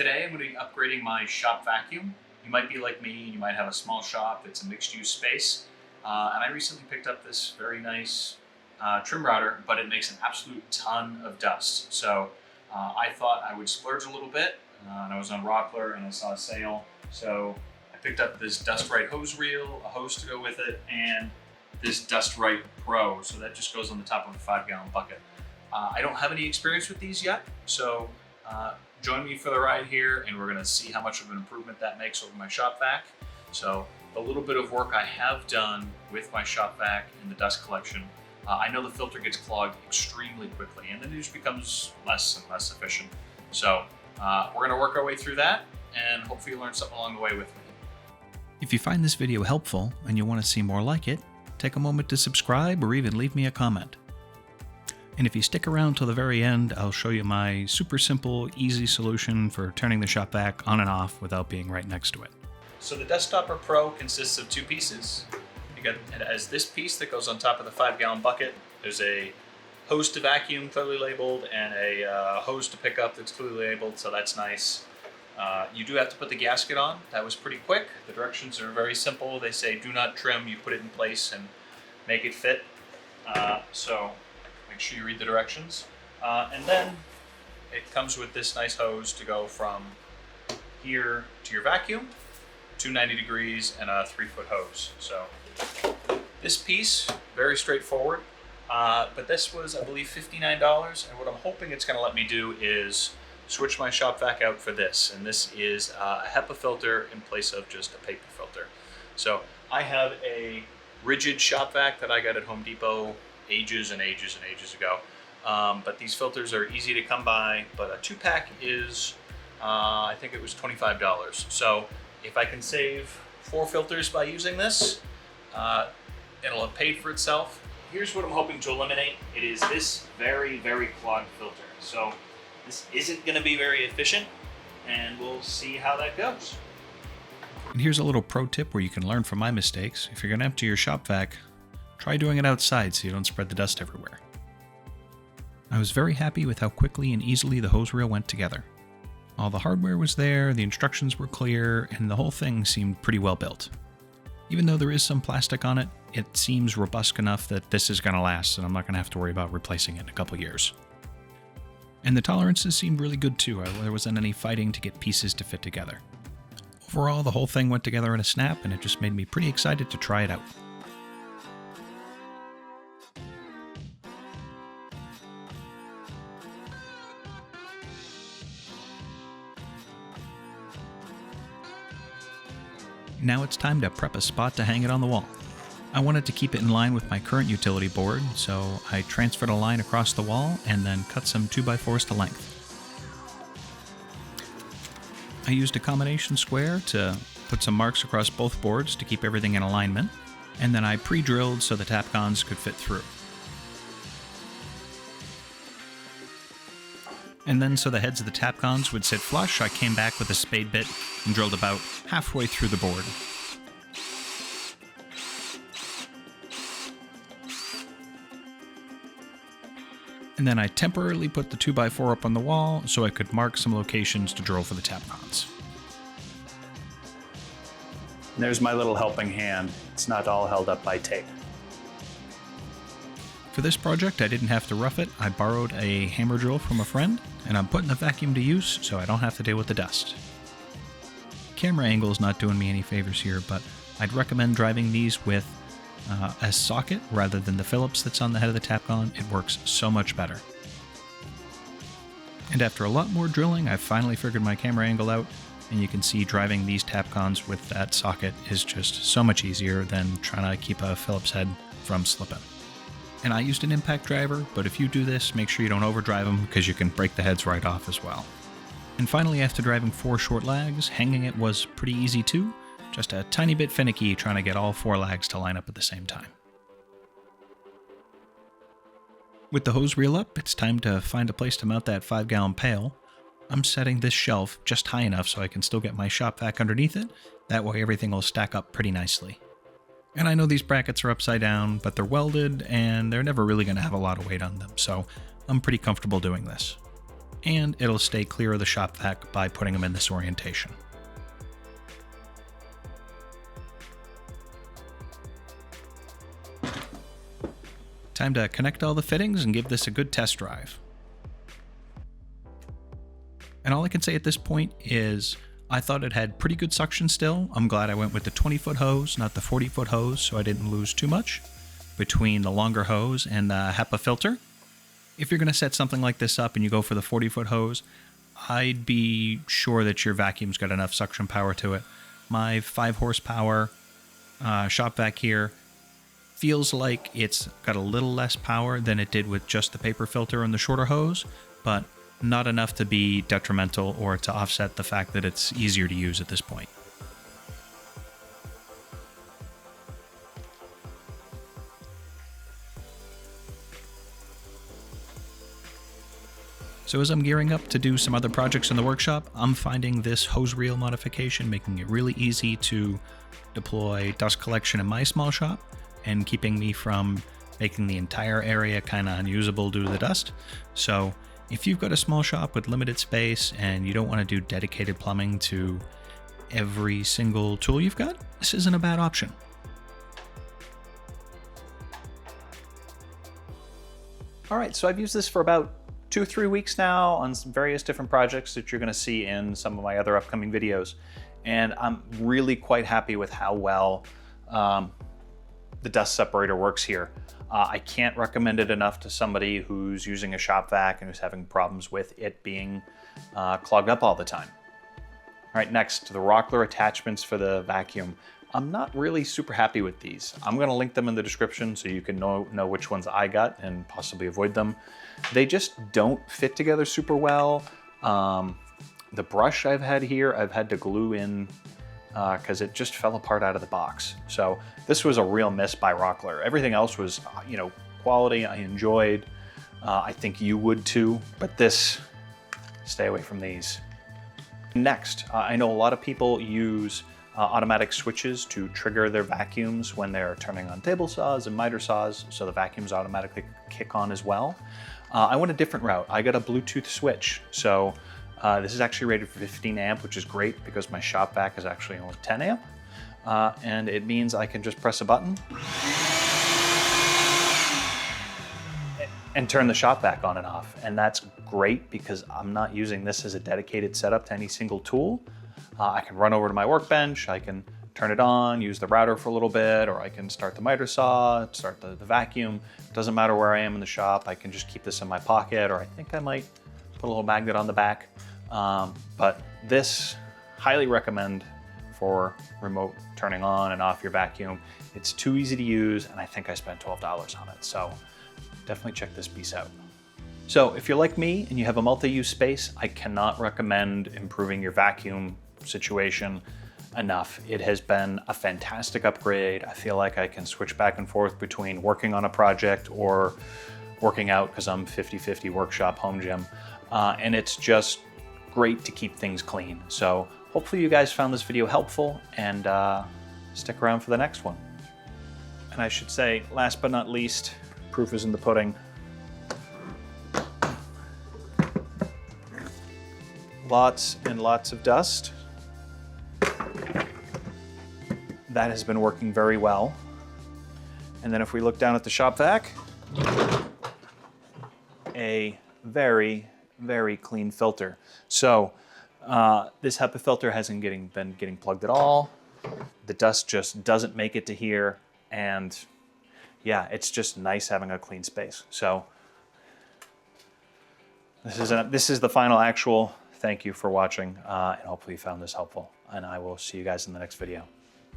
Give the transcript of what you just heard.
Today I'm going to be upgrading my shop vacuum. You might be like me, you might have a small shop, it's a mixed use space, and I recently picked up this very nice trim router, but it makes an absolute ton of dust. So I thought I would splurge a little bit, and I was on Rockler and I saw a sale, so I picked up this Dust Right hose reel, a hose to go with it, and this Dust Right Pro, so that just goes on the top of a 5-gallon bucket. I don't have any experience with these yet, so join me for the ride here and we're gonna see how much of an improvement that makes over my shop vac. So the little bit of work I have done with my shop vac and the dust collection, I know the filter gets clogged extremely quickly and then it just becomes less and less efficient. So we're gonna work our way through that and hopefully you learn something along the way with me. If you find this video helpful and you want to see more like it, take a moment to subscribe or even leave me a comment. And if you stick around till the very end, I'll show you my super simple, easy solution for turning the shop vac on and off without being right next to it. So the Dust Stopper Pro consists of two pieces. It has this piece that goes on top of the 5-gallon bucket. There's a hose to vacuum clearly labeled and a hose to pick up that's clearly labeled, so that's nice. You do have to put the gasket on. That was pretty quick. The directions are very simple. They say do not trim, you put it in place and make it fit. So make sure you read the directions. And then it comes with this nice hose to go from here to your vacuum, 290 degrees and a 3-foot hose. So this piece, very straightforward, but this was, I believe, $59. And what I'm hoping it's gonna let me do is switch my shop vac out for this. And this is a HEPA filter in place of just a paper filter. So I have a rigid shop vac that I got at Home Depot ages and ages and ages ago. But these filters are easy to come by, but a 2-pack is, I think it was $25. So if I can save 4 filters by using this, it'll have paid for itself. Here's what I'm hoping to eliminate. It is this very, very clogged filter. So this isn't gonna be very efficient, and we'll see how that goes. And here's a little pro tip where you can learn from my mistakes. If you're going to empty your shop vac, try doing it outside so you don't spread the dust everywhere. I was very happy with how quickly and easily the hose reel went together. All the hardware was there, the instructions were clear, and the whole thing seemed pretty well built. Even though there is some plastic on it, it seems robust enough that this is going to last and I'm not going to have to worry about replacing it in a couple years. And the tolerances seemed really good too. There wasn't any fighting to get pieces to fit together. Overall, the whole thing went together in a snap and it just made me pretty excited to try it out. Now it's time to prep a spot to hang it on the wall. I wanted to keep it in line with my current utility board, so I transferred a line across the wall and then cut some 2x4s to length. I used a combination square to put some marks across both boards to keep everything in alignment, and then I pre-drilled so the tapcons could fit through. And then so the heads of the tapcons would sit flush, I came back with a spade bit and drilled about halfway through the board. And then I temporarily put the 2x4 up on the wall so I could mark some locations to drill for the tapcons. There's my little helping hand. It's not all held up by tape. For this project, I didn't have to rough it. I borrowed a hammer drill from a friend, and I'm putting the vacuum to use so I don't have to deal with the dust. Camera angle is not doing me any favors here, but I'd recommend driving these with a socket rather than the Phillips that's on the head of the tapcon. It works so much better. And after a lot more drilling, I've finally figured my camera angle out, and you can see driving these tapcons with that socket is just so much easier than trying to keep a Phillips head from slipping. And I used an impact driver, but if you do this, make sure you don't overdrive them because you can break the heads right off as well. And finally, after driving 4 short lags, hanging it was pretty easy too. Just a tiny bit finicky trying to get all 4 lags to line up at the same time. With the hose reel up, it's time to find a place to mount that 5-gallon pail. I'm setting this shelf just high enough so I can still get my shop vac underneath it. That way everything will stack up pretty nicely. And I know these brackets are upside down, but they're welded and they're never really going to have a lot of weight on them, so I'm pretty comfortable doing this. and it'll stay clear of the shop vac by putting them in this orientation. Time to connect all the fittings and give this a good test drive. And all I can say at this point is I thought it had pretty good suction still. I'm glad I went with the 20-foot hose, not the 40-foot hose, so I didn't lose too much between the longer hose and the HEPA filter. If you're going to set something like this up and you go for the 40-foot hose, I'd be sure that your vacuum's got enough suction power to it. My 5 horsepower shop vac here feels like it's got a little less power than it did with just the paper filter and the shorter hose, but not enough to be detrimental or to offset the fact that it's easier to use at this point. So as I'm gearing up to do some other projects in the workshop, I'm finding this hose reel modification making it really easy to deploy dust collection in my small shop and keeping me from making the entire area kind of unusable due to the dust. So if you've got a small shop with limited space and you don't want to do dedicated plumbing to every single tool you've got, this isn't a bad option. All right, so I've used this for about 2-3 weeks now on some various different projects that you're going to see in some of my other upcoming videos. And I'm really quite happy with how well the dust separator works here. I can't recommend it enough to somebody who's using a shop vac and who's having problems with it being clogged up all the time. All right, next, the rockler attachments for the vacuum. I'm not really super happy with these. I'm gonna link them in the description so you can know which ones I got and possibly avoid them. They just don't fit together super well. The brush I've had here, I've had to glue in because it just fell apart out of the box. So this was a real miss by Rockler. Everything else was, quality I enjoyed. I think you would too, but this, stay away from these. Next, I know a lot of people use automatic switches to trigger their vacuums when they're turning on table saws and miter saws, so the vacuums automatically kick on as well. I went a different route. I got a Bluetooth switch. So this is actually rated for 15 amp, which is great because my shop vac is actually only 10 amp. And it means I can just press a button and turn the shop vac on and off. And that's great because I'm not using this as a dedicated setup to any single tool. I can run over to my workbench, I can turn it on, use the router for a little bit, or I can start the miter saw, start the vacuum. It doesn't matter where I am in the shop, I can just keep this in my pocket, or I think I might put a little magnet on the back. But this, highly recommend for remote turning on and off your vacuum. It's too easy to use, and I think I spent $12 on it, so definitely check this piece out. So if you're like me and you have a multi-use space, I cannot recommend improving your vacuum situation enough. It has been a fantastic upgrade. I feel like I can switch back and forth between working on a project or working out because I'm 50-50 workshop home gym. And it's just great to keep things clean. So hopefully you guys found this video helpful and stick around for the next one. And I should say, last but not least, proof is in the pudding. Lots and lots of dust. That has been working very well. And then if we look down at the shop vac, a very, very clean filter. So this HEPA filter hasn't been getting plugged at all. The dust just doesn't make it to here. And yeah, it's just nice having a clean space. So this is the final actual. Thank you for watching, and hopefully you found this helpful. And I will see you guys in the next video.